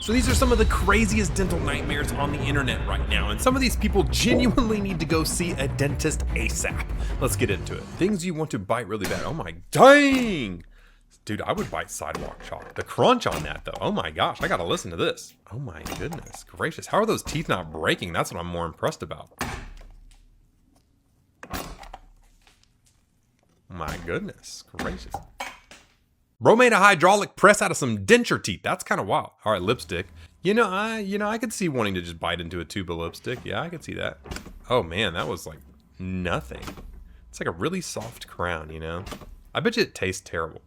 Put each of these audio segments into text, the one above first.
So these are some of the craziest dental nightmares on the internet right now, and some of these people genuinely need to go see a dentist ASAP. Let's get into it. Things you want to bite really bad. Oh my dang! Dude, I would bite sidewalk chalk. The crunch on that though, oh my gosh, I gotta listen to this. Oh my goodness gracious, how are those teeth not breaking? That's what I'm more impressed about. My goodness gracious. Bro made a hydraulic press out of some denture teeth. That's kind of wild. All right, lipstick. I could see wanting to just bite into a tube of lipstick. Yeah, I could see that. Oh man, that was like nothing. It's like a really soft crown, you know? I bet you it tastes terrible.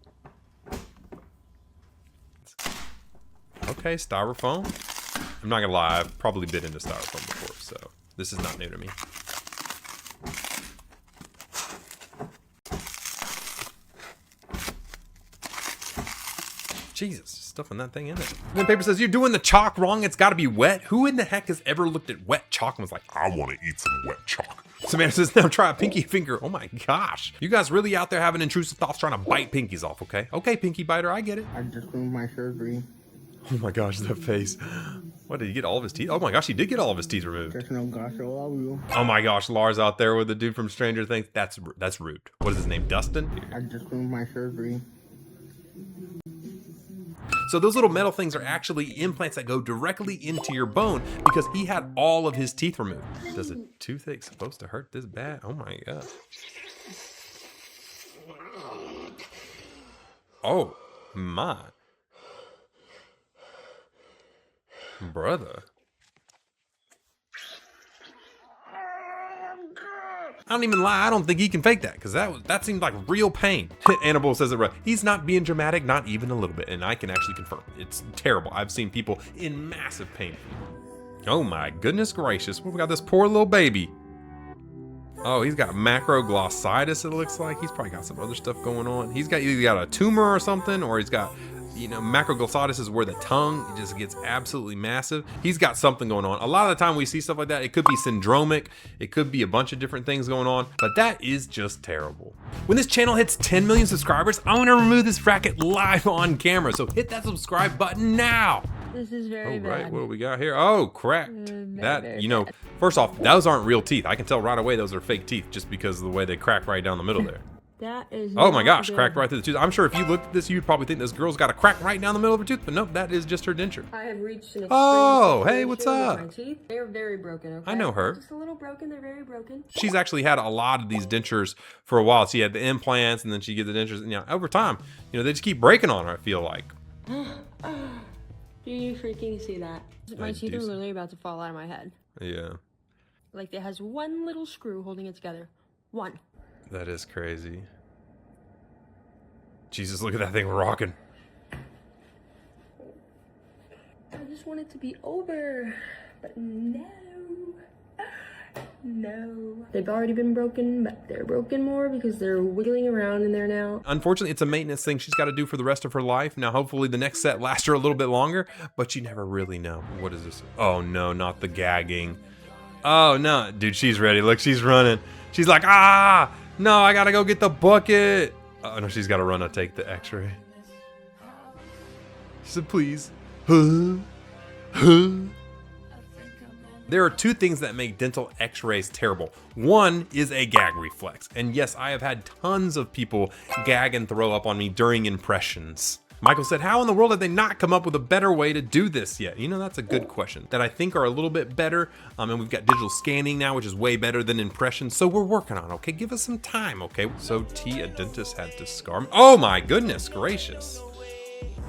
Okay, styrofoam. I'm not gonna lie, I've probably bit into styrofoam before, so this is not new to me. Jesus, stuffing that thing in there. And the paper says, you're doing the chalk wrong, it's gotta be wet. Who in the heck has ever looked at wet chalk and was like, I wanna eat some wet chalk? Samantha says, now try a pinky finger. Oh my gosh. You guys really out there having intrusive thoughts trying to bite pinkies off, okay? Okay, pinky biter, I get it. I just finished my surgery. Oh my gosh, that face. What, did he get all of his teeth? Oh my gosh, he did get all of his teeth removed. Just no gosh, I love you. Oh my gosh, Lars out there with the dude from Stranger Things. That's rude. What is his name, Dustin? I just finished my surgery. So those little metal things are actually implants that go directly into your bone because he had all of his teeth removed. Does a toothache supposed to hurt this bad? Oh my god. Oh my. Brother. I don't even lie, I don't think he can fake that, because that seemed like real pain. Annabelle says it right. He's not being dramatic, not even a little bit, and I can actually confirm. It's terrible. I've seen people in massive pain. Oh my goodness gracious. Well, we got this poor little baby. Oh, he's got macroglossitis, it looks like. He's probably got some other stuff going on. He's got either got a tumor or something, or he's got, macroglossia is where the tongue just gets absolutely massive. He's got something going on. A lot of the time we see stuff like that, it could be syndromic, it could be a bunch of different things going on, but that is just terrible. When this channel hits 10 million subscribers, I want to remove this bracket live on camera, so hit that subscribe button now. This is very bad. Right, what do we got here? Oh, cracked. Very first off, those aren't real teeth. I can tell right away those are fake teeth just because of the way they crack right down the middle there. That is oh my gosh, cracked right through the tooth. I'm sure if you looked at this, you'd probably think this girl's got a crack right down the middle of her tooth, but nope, that is just her denture. I have reached an extreme oh, hey, what's up? My teeth. They're very broken, okay? I know her. Just a little broken, they're very broken. She's actually had a lot of these dentures for a while. She had the implants and then she gets the dentures, and over time, they just keep breaking on her, I feel like. Do you freaking see that? My teeth are literally about to fall out of my head. Yeah. Like it has one little screw holding it together. One. That is crazy. Jesus, look at that thing rocking. I just want it to be over, but no. No. They've already been broken, but they're broken more because they're wiggling around in there now. Unfortunately, it's a maintenance thing she's got to do for the rest of her life. Now, hopefully the next set lasts her a little bit longer, but you never really know. What is this? Oh no, not the gagging. Oh no, dude, she's ready. Look, she's running. She's like, ah, no, I gotta go get the bucket. Oh no, she's gotta run to take the x-ray. She said, please. There are two things that make dental x-rays terrible. One is a gag reflex. And yes, I have had tons of people gag and throw up on me during impressions. Michael said, how in the world have they not come up with a better way to do this yet? That's a good question that I think are a little bit better. And we've got digital scanning now, which is way better than impressions. So we're working on it, okay? Give us some time, okay? So T, a dentist had to scar me. Oh my goodness gracious.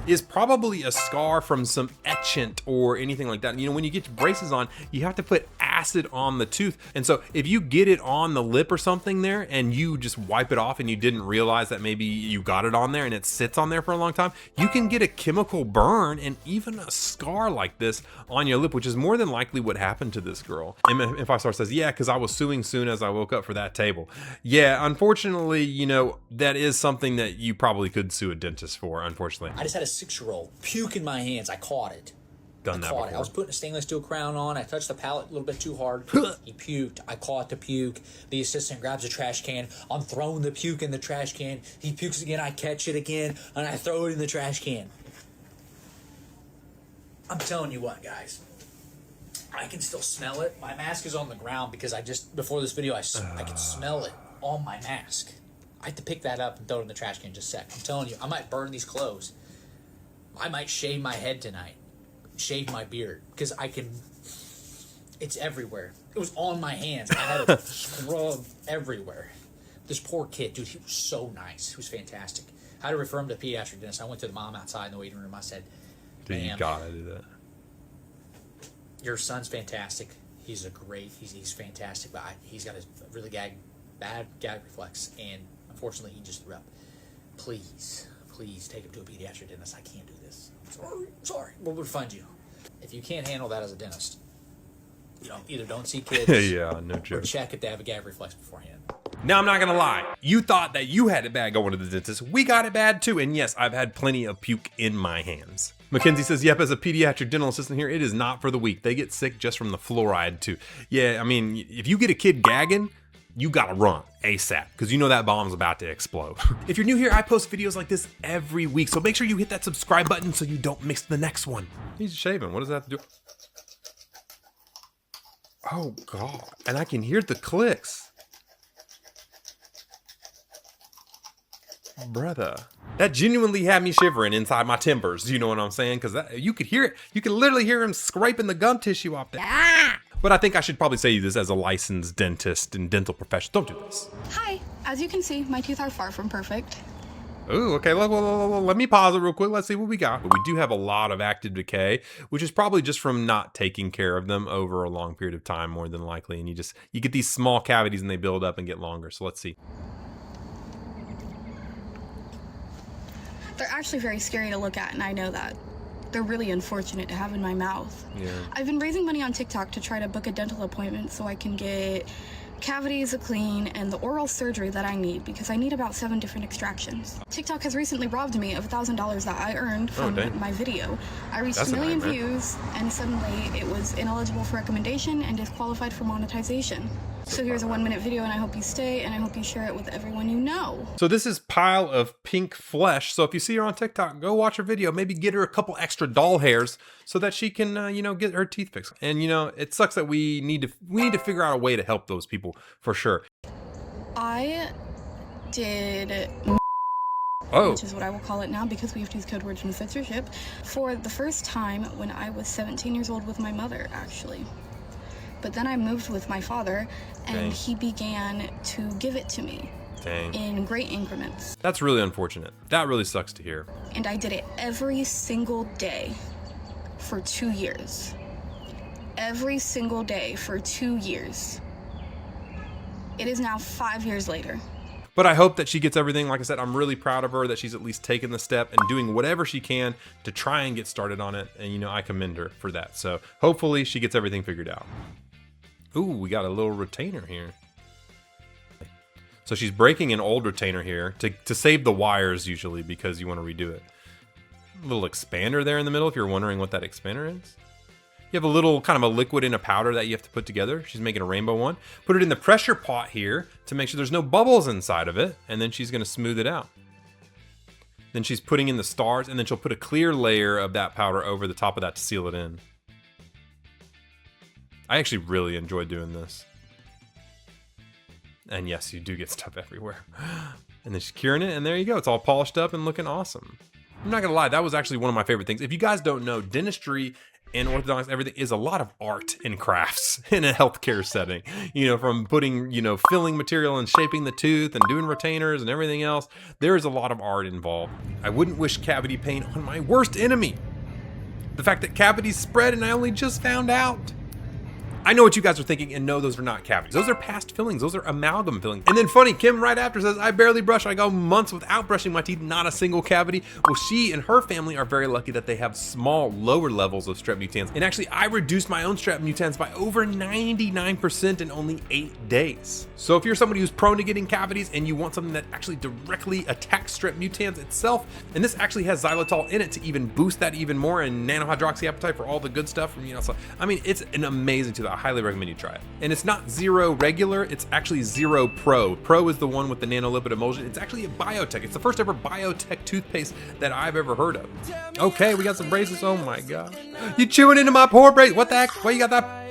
Is probably a scar from some etchant or anything like that. When you get your braces on, you have to put acid on the tooth. And so if you get it on the lip or something there and you just wipe it off and you didn't realize that maybe you got it on there and it sits on there for a long time, you can get a chemical burn and even a scar like this on your lip, which is more than likely what happened to this girl. M5 says, yeah, because I was suing soon as I woke up for that table. Yeah, unfortunately, that is something that you probably could sue a dentist for, unfortunately. I just had a 6-year-old puke in my hands. I caught it. Done that before. I was putting a stainless steel crown on. I touched the palate a little bit too hard. He puked. I caught the puke. The assistant grabs a trash can. I'm throwing the puke in the trash can. He pukes again. I catch it again, and I throw it in the trash can. I'm telling you what, guys. I can still smell it. My mask is on the ground because before this video, I can smell it on my mask. I have to pick that up and throw it in the trash can in just a sec. I'm telling you, I might burn these clothes. I might shave my head tonight. Shave my beard. Because it's everywhere. It was on my hands. I had to scrub everywhere. This poor kid, dude, he was so nice. He was fantastic. I had to refer him to a pediatric dentist. I went to the mom outside in the waiting room. I said, Dude, you gotta do that. Your son's fantastic. He's he's fantastic, but he's got a really bad gag reflex, and unfortunately, he just threw up. Please take him to a pediatric dentist. I can't do this. Sorry. We'll refund you. If you can't handle that as a dentist, either don't see kids yeah, no joke. or check if they have a gag reflex beforehand. Now, I'm not gonna lie. You thought that you had it bad going to the dentist. We got it bad too. And yes, I've had plenty of puke in my hands. Mackenzie says, yep, as a pediatric dental assistant here, it is not for the weak. They get sick just from the fluoride too. Yeah, I mean, if you get a kid gagging, you gotta run ASAP because you know that bomb's about to explode. If you're new here, I post videos like this every week. So make sure you hit that subscribe button so you don't miss the next one. He's shaving. What does that have to do? Oh, God. And I can hear the clicks. Brother, that genuinely had me shivering inside my timbers. You know what I'm saying? Because you could hear it. You could literally hear him scraping the gum tissue off there. Ah! But I think I should probably say this as a licensed dentist and dental professional. Don't do this. Hi. As you can see, my teeth are far from perfect. Ooh, okay, let me pause it real quick. Let's see what we got. But we do have a lot of active decay, which is probably just from not taking care of them over a long period of time, more than likely. And you get these small cavities and they build up and get longer. So let's see. They're actually very scary to look at, and I know that. They're really unfortunate to have in my mouth. Yeah. I've been raising money on TikTok to try to book a dental appointment so I can get cavities, a clean, and the oral surgery that I need because I need about 7 different extractions. TikTok has recently robbed me of $1,000 that I earned from my video. I reached 1 million views, and suddenly it was ineligible for recommendation and disqualified for monetization. So here's a 1-minute video, and I hope you stay, and I hope you share it with everyone you know. So this is Pile of Pink Flesh. So if you see her on TikTok, go watch her video. Maybe get her a couple extra doll hairs so that she can, get her teeth fixed. And it sucks that we need to figure out a way to help those people for sure. I did. Oh. Which is what I will call it now because we have to use code words from censorship. For the first time when I was 17 years old with my mother, actually. But then I moved with my father, and he began to give it to me in great increments. That's really unfortunate. That really sucks to hear. And I did it every single day for 2 years. Every single day for 2 years. It is now 5 years later. But I hope that she gets everything. Like I said, I'm really proud of her that she's at least taken the step and doing whatever she can to try and get started on it. And, I commend her for that. So hopefully she gets everything figured out. Ooh, we got a little retainer here. So she's breaking an old retainer here to save the wires usually because you want to redo it. A little expander there in the middle if you're wondering what that expander is. You have a little kind of a liquid in a powder that you have to put together. She's making a rainbow one. Put it in the pressure pot here to make sure there's no bubbles inside of it. And then she's going to smooth it out. Then she's putting in the stars, and then she'll put a clear layer of that powder over the top of that to seal it in. I actually really enjoy doing this. And yes, you do get stuff everywhere. And then she's curing it, and there you go. It's all polished up and looking awesome. I'm not gonna lie, that was actually one of my favorite things. If you guys don't know, dentistry and orthodontics, everything is a lot of art and crafts in a healthcare setting. From putting, filling material and shaping the tooth and doing retainers and everything else. There is a lot of art involved. I wouldn't wish cavity pain on my worst enemy. The fact that cavities spread and I only just found out. I know what you guys are thinking, and no, those are not cavities. Those are past fillings. Those are amalgam fillings. And then funny, Kim right after says, I barely brush. I go months without brushing my teeth, not a single cavity. Well, she and her family are very lucky that they have small, lower levels of strep mutans. And actually, I reduced my own strep mutans by over 99% in only 8 days. So if you're somebody who's prone to getting cavities and you want something that actually directly attacks strep mutans itself, and this actually has xylitol in it to even boost that even more, and nanohydroxyapatite for all the good stuff from, so, I mean, it's an amazing tooth. I highly recommend you try it. And it's not Zero regular, it's actually Zero Pro. Pro is the one with the nanolipid emulsion. It's actually a biotech. It's the first ever biotech toothpaste that I've ever heard of. Okay, we got some braces. Oh my gosh. You chewing into my poor brace. What the heck? Why you got that?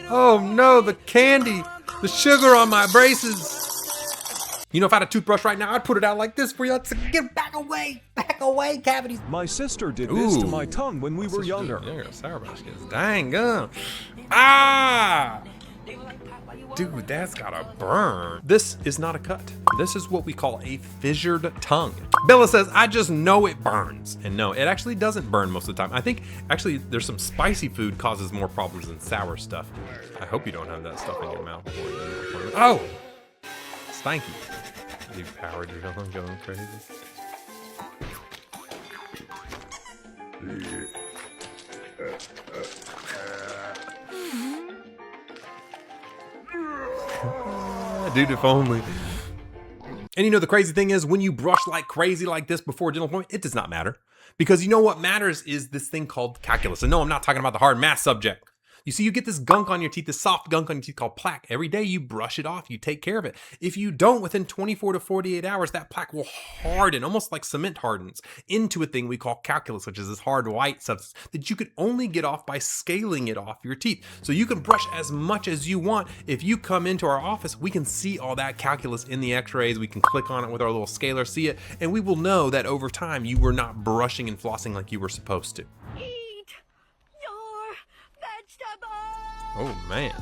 Oh no, the candy, the sugar on my braces. You know, if I had a toothbrush right now, I'd put it out like this for you. Let's get back away, cavities. My sister did this to my tongue when we were younger. Sour Patch Kids. Dang gum. Ah! Dude, that's gotta burn. This is not a cut. This is what we call a fissured tongue. Bella says, I just know it burns. And no, it actually doesn't burn most of the time. I think actually there's some spicy food causes more problems than sour stuff. I hope you don't have that stuff in your mouth. Oh! Stanky. You power drill, I'm going crazy. Dude, if only. And you know, the crazy thing is when you brush like crazy like this before a dental appointment, it does not matter. Because you know what matters is this thing called calculus. And no, I'm not talking about the hard math subject. You see, you get this gunk on your teeth, this soft gunk on your teeth called plaque. Every day you brush it off, you take care of it. If you don't, within 24 to 48 hours, that plaque will harden, almost like cement hardens, into a thing we call calculus, which is this hard white substance that you can only get off by scaling it off your teeth. So you can brush as much as you want. If you come into our office, we can see all that calculus in the x-rays. We can click on it with our little scaler, see it, and we will know that over time you were not brushing and flossing like you were supposed to. Oh man.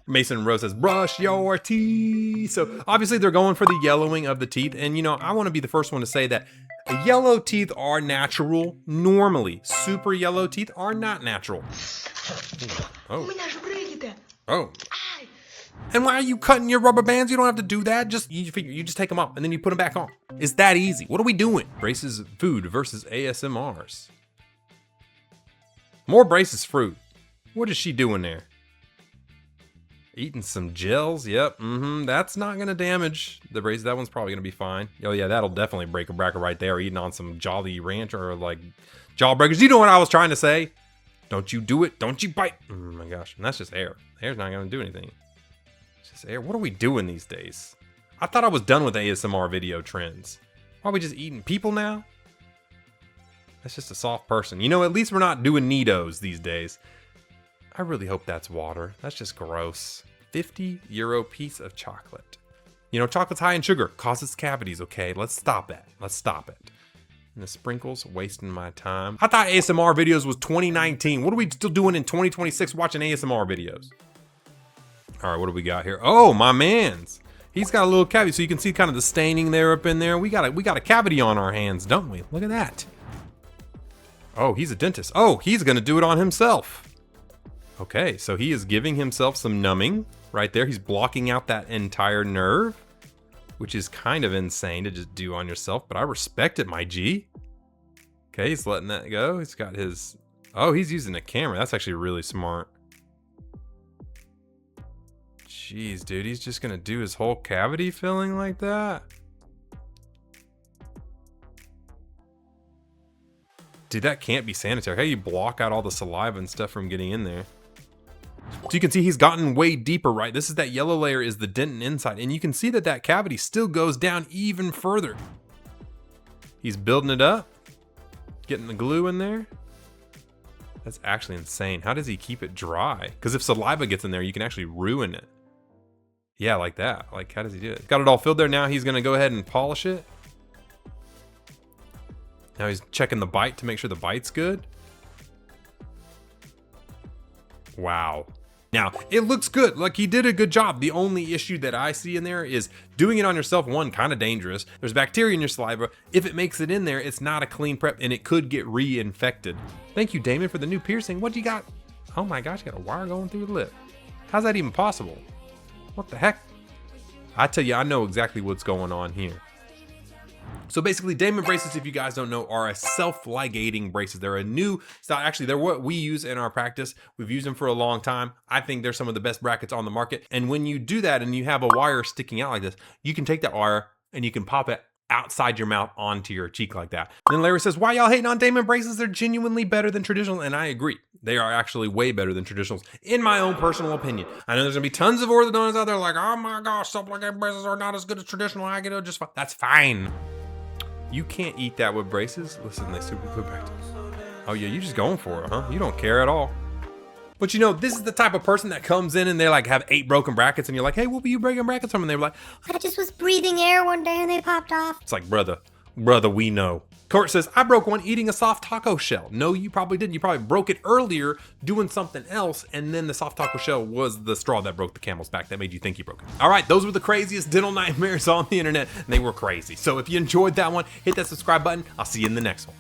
Mason Rose says, brush your teeth. So obviously they're going for the yellowing of the teeth. And you know, I want to be the first one to say that yellow teeth are natural normally. Super yellow teeth are not natural. Oh. Oh. And why are you cutting your rubber bands? You don't have to do that. You just take them off and then you put them back on. It's that easy. What are we doing? Braces food versus ASMRs. More braces fruit. What is she doing there? Eating some gels? Yep. That's not gonna damage the braces. That one's probably gonna be fine. Oh yeah, that'll definitely break a bracket right there. Eating on some Jolly Rancher or like Jawbreakers. You know what I was trying to say? Don't you do it. Don't you bite. Oh my gosh. And that's just air. Air's not gonna do anything. It's just air. What are we doing these days? I thought I was done with ASMR video trends. Are we just eating people now? That's just a soft person. You know, at least we're not doing neatos these days. I really hope that's water. That's just gross. €50 piece of chocolate. You know, chocolate's high in sugar, causes cavities, okay? Let's stop that. Let's stop it. And the sprinkles, wasting my time. I thought ASMR videos was 2019. What are we still doing in 2026 watching ASMR videos? All right, what do we got here? Oh, my man's. He's got a little cavity, so you can see kind of the staining there up in there. We got a cavity on our hands, don't we? Look at that. Oh, he's a dentist. Oh, he's gonna do it on himself. Okay, so he is giving himself some numbing right there. He's blocking out that entire nerve, which is kind of insane to just do on yourself, but I respect it, my G. Okay, he's letting that go. He's got his, oh, he's using a camera. That's actually really smart. Jeez, dude, he's just gonna do his whole cavity filling like that? Dude, that can't be sanitary. How do you block out all the saliva and stuff from getting in there? So you can see he's gotten way deeper, right? This is that yellow layer is the dentin inside. And you can see that that cavity still goes down even further. He's building it up. Getting the glue in there. That's actually insane. How does he keep it dry? Because if saliva gets in there, you can actually ruin it. Yeah, like that. Like, how does he do it? Got it all filled there. Now he's going to go ahead and polish it. Now he's checking the bite to make sure the bite's good. Wow. Now, it looks good. Like, he did a good job. The only issue that I see in there is doing it on yourself, one, kind of dangerous. There's bacteria in your saliva. If it makes it in there, it's not a clean prep and it could get reinfected. Thank you, Damon, for the new piercing. What do you got? Oh my gosh, you got a wire going through the lip. How's that even possible? What the heck? I tell you, I know exactly what's going on here. So basically, Damon braces, if you guys don't know, are a self-ligating braces. They're a new style. Actually, they're what we use in our practice. We've used them for a long time. I think they're some of the best brackets on the market. And when you do that and you have a wire sticking out like this, you can take that wire and you can pop it outside your mouth onto your cheek like that. And then Larry says, why y'all hating on Damon braces? They're genuinely better than traditional. And I agree. They are actually way better than traditionals, in my own personal opinion. I know there's gonna be tons of orthodontists out there like, oh my gosh, supplicant braces are not as good as traditional. I get it just fine. That's fine. You can't eat that with braces. Listen, they super glue back to us. Oh yeah, you just going for it, huh? You don't care at all. But you know, this is the type of person that comes in and they like have 8 broken brackets and you're like, hey, what were you breaking brackets from? And they were like, I just was breathing air one day and they popped off. it's like, brother, we know. Court says, I broke one eating a soft taco shell. No, you probably didn't. You probably broke it earlier doing something else, and then the soft taco shell was the straw that broke the camel's back that made you think you broke it. All right, those were the craziest dental nightmares on the internet, and they were crazy. So if you enjoyed that one, hit that subscribe button. I'll see you in the next one.